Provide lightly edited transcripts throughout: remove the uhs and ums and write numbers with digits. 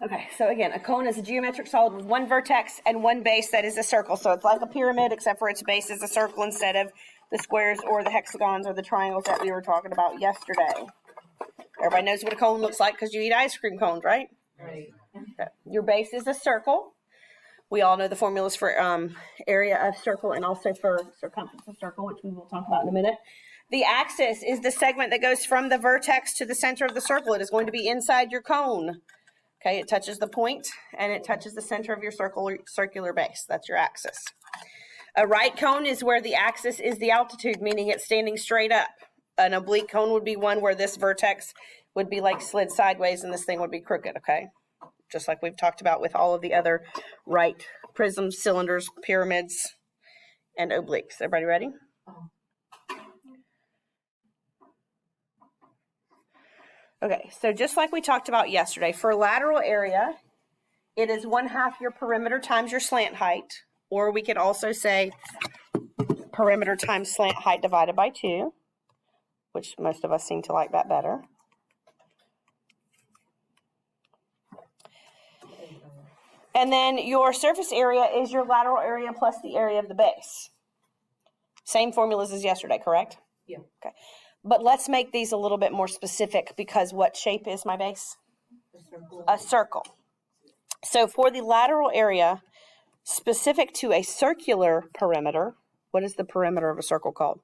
Okay, so again, a cone is a geometric solid with one vertex and one base that is a circle. So it's like a pyramid, except for its base is a circle instead of the squares or the hexagons or the triangles that we were talking about yesterday. Everybody knows what a cone looks like because you eat ice cream cones, right? Right. Okay. Your base is a circle. We all know the formulas for area of circle and also for circumference of circle, which we will talk about in a minute. The axis is the segment that goes from the vertex to the center of the circle. It is going to be inside your cone. Okay, it touches the point and it touches the center of your circular base. That's your axis. A right cone is where the axis is the altitude, meaning it's standing straight up. An oblique cone would be one where this vertex would be like slid sideways and this thing would be crooked, okay? Just like we've talked about with all of the other right prisms, cylinders, pyramids, and obliques. Everybody ready? Okay, so just like we talked about yesterday, for lateral area, it is 1/2 your perimeter times your slant height, or we could also say perimeter times slant height divided by 2, which most of us seem to like that better. And then your surface area is your lateral area plus the area of the base. Same formulas as yesterday, correct? Yeah. Okay. But let's make these a little bit more specific because what shape is my base? A circle. So for the lateral area, specific to a circular perimeter, what is the perimeter of a circle called?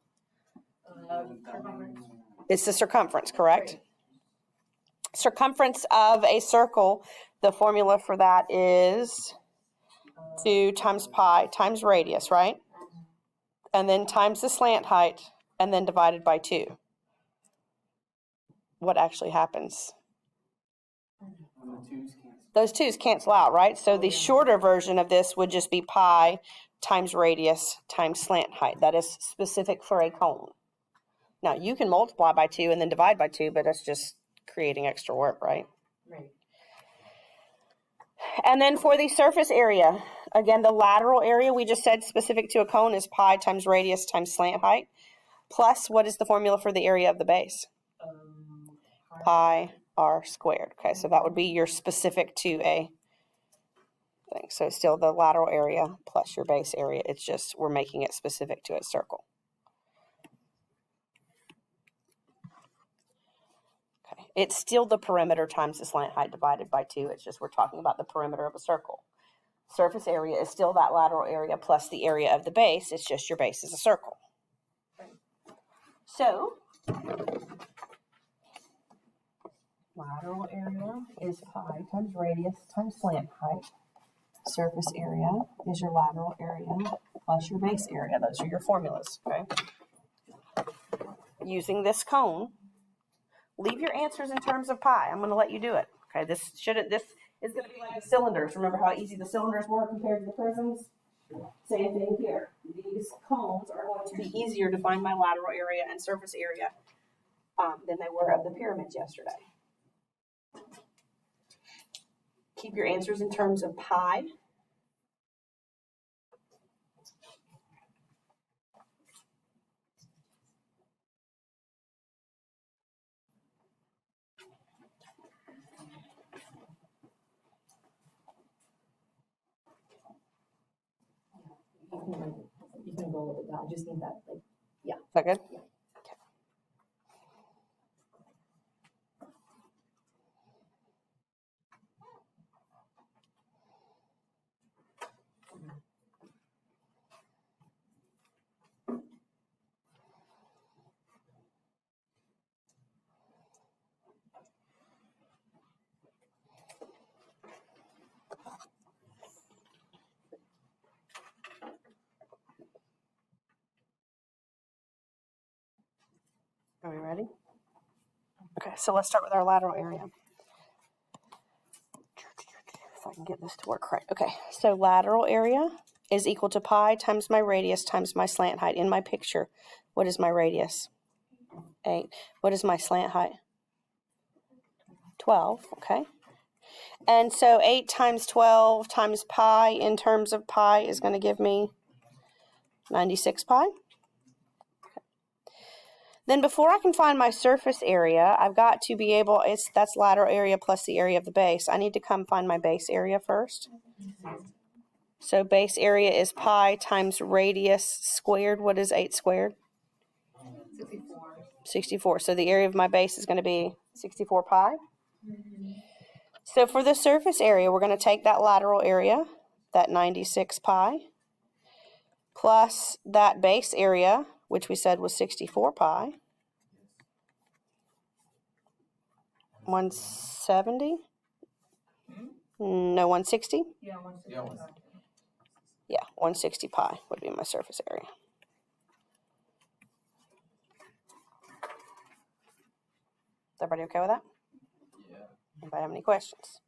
Circumference. It's the circumference, correct? Right. Circumference of a circle, the formula for that is 2 times pi times radius, right? And then times the slant height, and then divided by 2. What actually happens? Those 2's cancel out, right? So the shorter version of this would just be pi times radius times slant height. That is specific for a cone. Now, you can multiply by 2 and then divide by 2, but that's just creating extra work, right? Right. And then for the surface area, again, the lateral area we just said specific to a cone is pi times radius times slant height. Plus, what is the formula for the area of the base? Pi r squared. Okay, so that would be your specific to a thing. So it's still the lateral area plus your base area. It's just we're making it specific to a circle. Okay, it's still the perimeter times the slant height divided by 2. It's just we're talking about the perimeter of a circle. Surface area is still that lateral area plus the area of the base. It's just your base is a circle. So lateral area is pi times radius times slant height. Surface area is your lateral area plus your base area. Those are your formulas, okay? Using this cone, leave your answers in terms of pi. I'm going to let you do it. Okay, this is going to be like the cylinders. Remember how easy the cylinders were compared to the prisms? Same thing here. These cones are going to be easier to find my lateral area and surface area than they were of the pyramids yesterday. Keep your answers in terms of pi. You can go a little bit down. I just need that, like, yeah. Is that good? Yeah. Are we ready? Okay, so let's start with our lateral area. If I can get this to work right. Okay, so lateral area is equal to pi times my radius times my slant height. In my picture, what is my radius? 8. What is my slant height? 12, okay. And so 8 times 12 times pi in terms of pi is going to give me 96 pi. Then before I can find my surface area, I've got to be able, that's lateral area plus the area of the base. I need to come find my base area first. So base area is pi times radius squared. What is 8 squared? 64. So the area of my base is going to be 64 pi. So for the surface area, we're going to take that lateral area, that 96 pi, plus that base area, which we said was 64 pi. 170? No, 160? Yeah, 160. Yeah, 160 pi would be my surface area. Is everybody okay with that? Yeah. Anybody have any questions?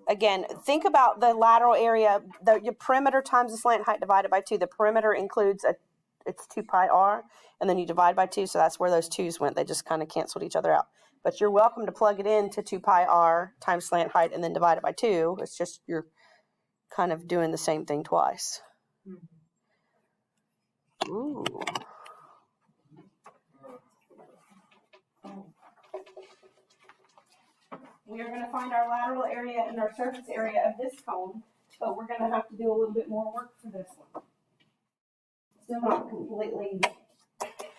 Again, think about the lateral area, your perimeter times the slant height divided by 2. The perimeter includes it's 2 pi r, and then you divide by 2, so that's where those 2's went. They just kind of canceled each other out. But you're welcome to plug it into 2 pi r times slant height and then divide it by 2. It's just you're kind of doing the same thing twice. Ooh. We are going to find our lateral area and our surface area of this cone, but we're going to have to do a little bit more work for this one. Still not completely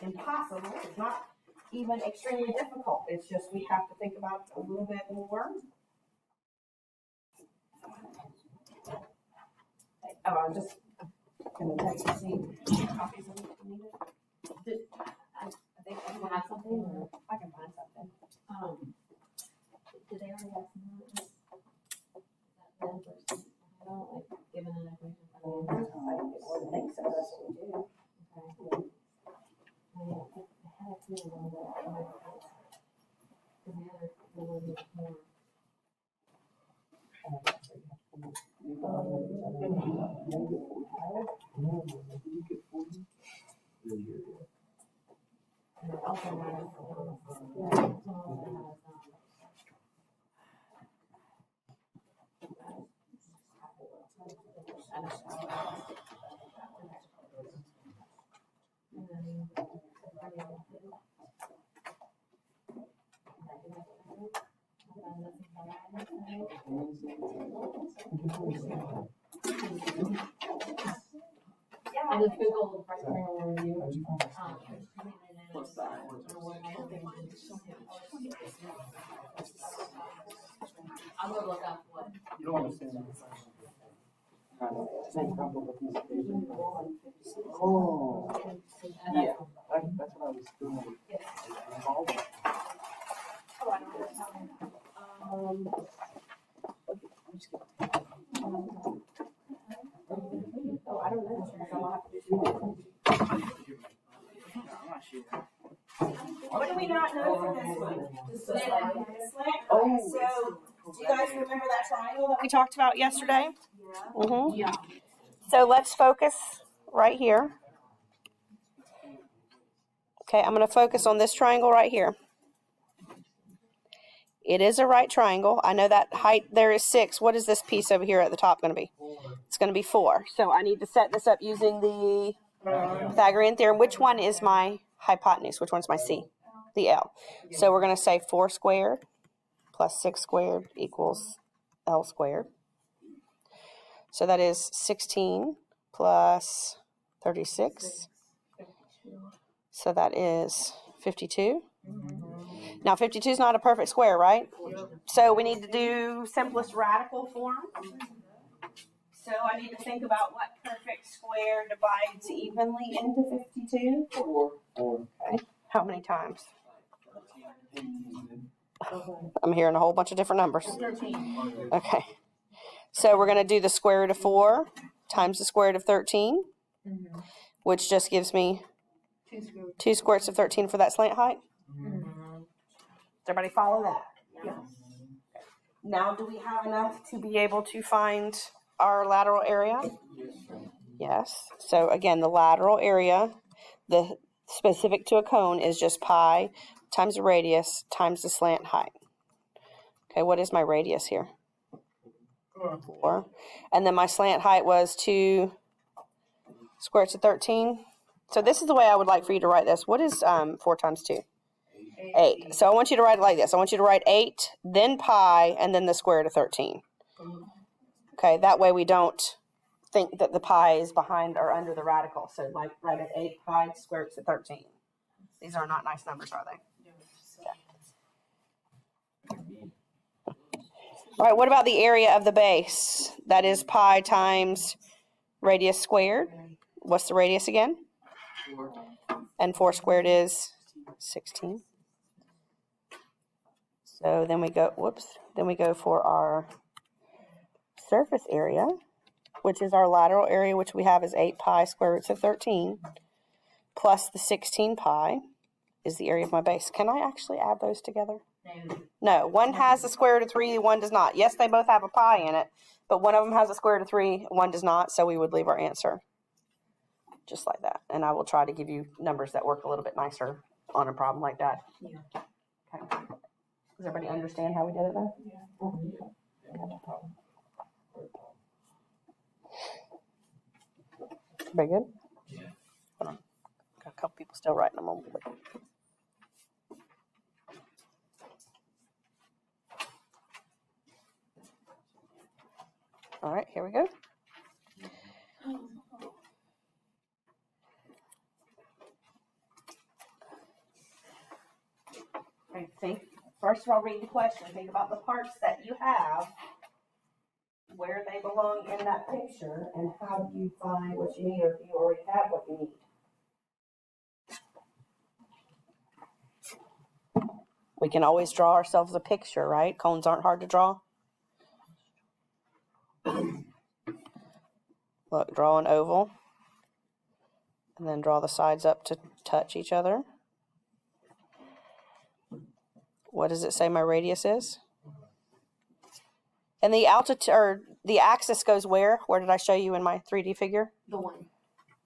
impossible. It's not even extremely difficult. It's just we have to think about it a little bit more. Oh, I was just going to text to see copies of it needed. I think everyone has something, or I can find something. did they already have some of this? That then versus, I don't like given an equation. I would think so. That's what we do. Okay. I mean, I had a feeling a little bit. Because the other, a little bit more. And it also matters. I just Googled rectangular review. I'm gonna look up what. You don't understand. Same problem with this page. Oh, yeah, that's what I was doing. Oh, I don't know. I'll have to do what do we not know for this one? The slant. Oh. So, do you guys remember that triangle that we talked about yesterday? Yeah. Mm-hmm. Yeah. So let's focus right here. Okay, I'm going to focus on this triangle right here. It is a right triangle. I know that height there is 6. What is this piece over here at the top going to be? It's going to be 4. So I need to set this up using the Pythagorean theorem. Which one is my hypotenuse? Which one's my C? The L. So we're going to say 4 squared plus 6 squared equals L squared. So that is 16 plus 36. So that is 52. Now 52 is not a perfect square, right? So we need to do simplest radical form. So I need to think about what perfect square divides evenly into 52. 4. Okay. How many times? I'm hearing a whole bunch of different numbers. 13. Okay. So we're going to do the square root of 4 times the square root of 13, which just gives me 2 square roots of 13 for that slant height. Does everybody follow that? Yes. Now, do we have enough to be able to find our lateral area? Yes. So again, the lateral area, the specific to a cone, is just pi times the radius times the slant height. Okay, what is my radius here? 4. And then my slant height was 2 square roots of 13. So this is the way I would like for you to write this. What is 4 times 2? 8. So I want you to write it like this. I want you to write 8, then pi, and then the square root of 13. Okay, that way we don't think that the pi is behind or under the radical. So like write it 8 pi square root of 13. These are not nice numbers, are they? All right, what about the area of the base? That is pi times radius squared. What's the radius again? 4. And 4 squared is 16. So then we go, then we go for our surface area, which is our lateral area, which we have is 8 pi square roots of 13, plus the 16 pi is the area of my base. Can I actually add those together? No, one has a square root of 3, one does not. Yes, they both have a pi in it, but one of them has a square root of 3, one does not, so we would leave our answer just like that. And I will try to give you numbers that work a little bit nicer on a problem like that. Yeah. Okay. Does everybody understand how we did it though? Very good? Yeah. Hold on. Got a couple people still writing them on board. All right, here we go. Okay, think. First of all, read the question. Think about the parts that you have, where they belong in that picture, and how do you find what you need, or if you already have what you need. We can always draw ourselves a picture, right? Cones aren't hard to draw. Look, draw an oval, and then draw the sides up to touch each other. What does it say my radius is? And the altitude, or the axis goes where? Where did I show you in my 3D figure? The one.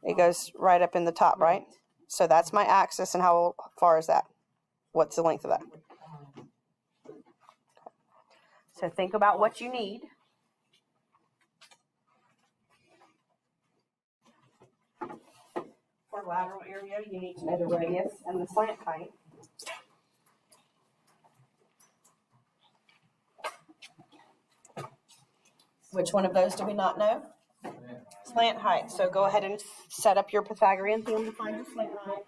It goes right up in the top, right? So that's my axis, and how far is that? What's the length of that? So think about what you need. For lateral area, you need to know the radius and the slant height. Which one of those do we not know? Slant height. So go ahead and set up your Pythagorean theorem to find your slant height.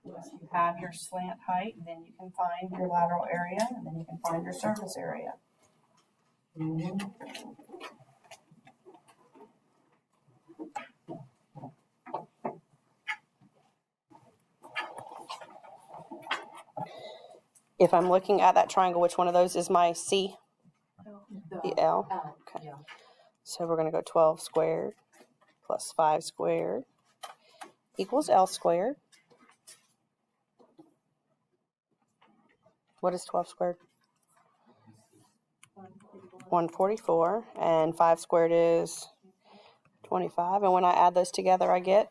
Once you have your slant height, then you can find your lateral area, and then you can find your surface area. If I'm looking at that triangle, which one of those is my C? The L. Okay. Yeah. So we're going to go 12 squared plus 5 squared equals L squared. What is 12 squared? 144. And 5 squared is 25. And when I add those together, I get?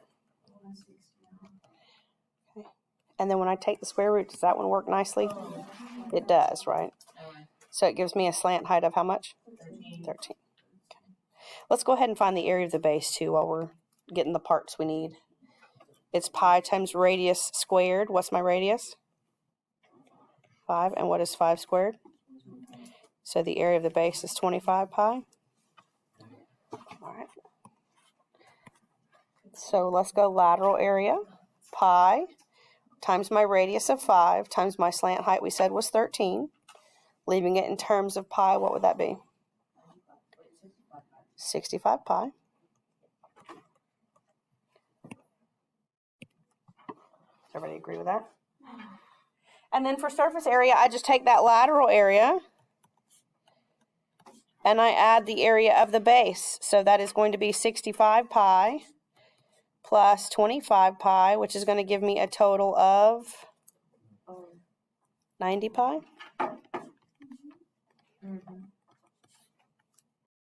Okay. And then when I take the square root, does that one work nicely? It does, right? So it gives me a slant height of how much? 13. Okay. Let's go ahead and find the area of the base, too, while we're getting the parts we need. It's pi times radius squared. What's my radius? 5. And what is 5 squared? So the area of the base is 25 pi. All right. So let's go lateral area. Pi times my radius of 5 times my slant height we said was 13. Leaving it in terms of pi, what would that be? 65 pi. Does everybody agree with that? And then for surface area, I just take that lateral area and I add the area of the base. So that is going to be 65 pi plus 25 pi, which is going to give me a total of 90 pi. Mhm.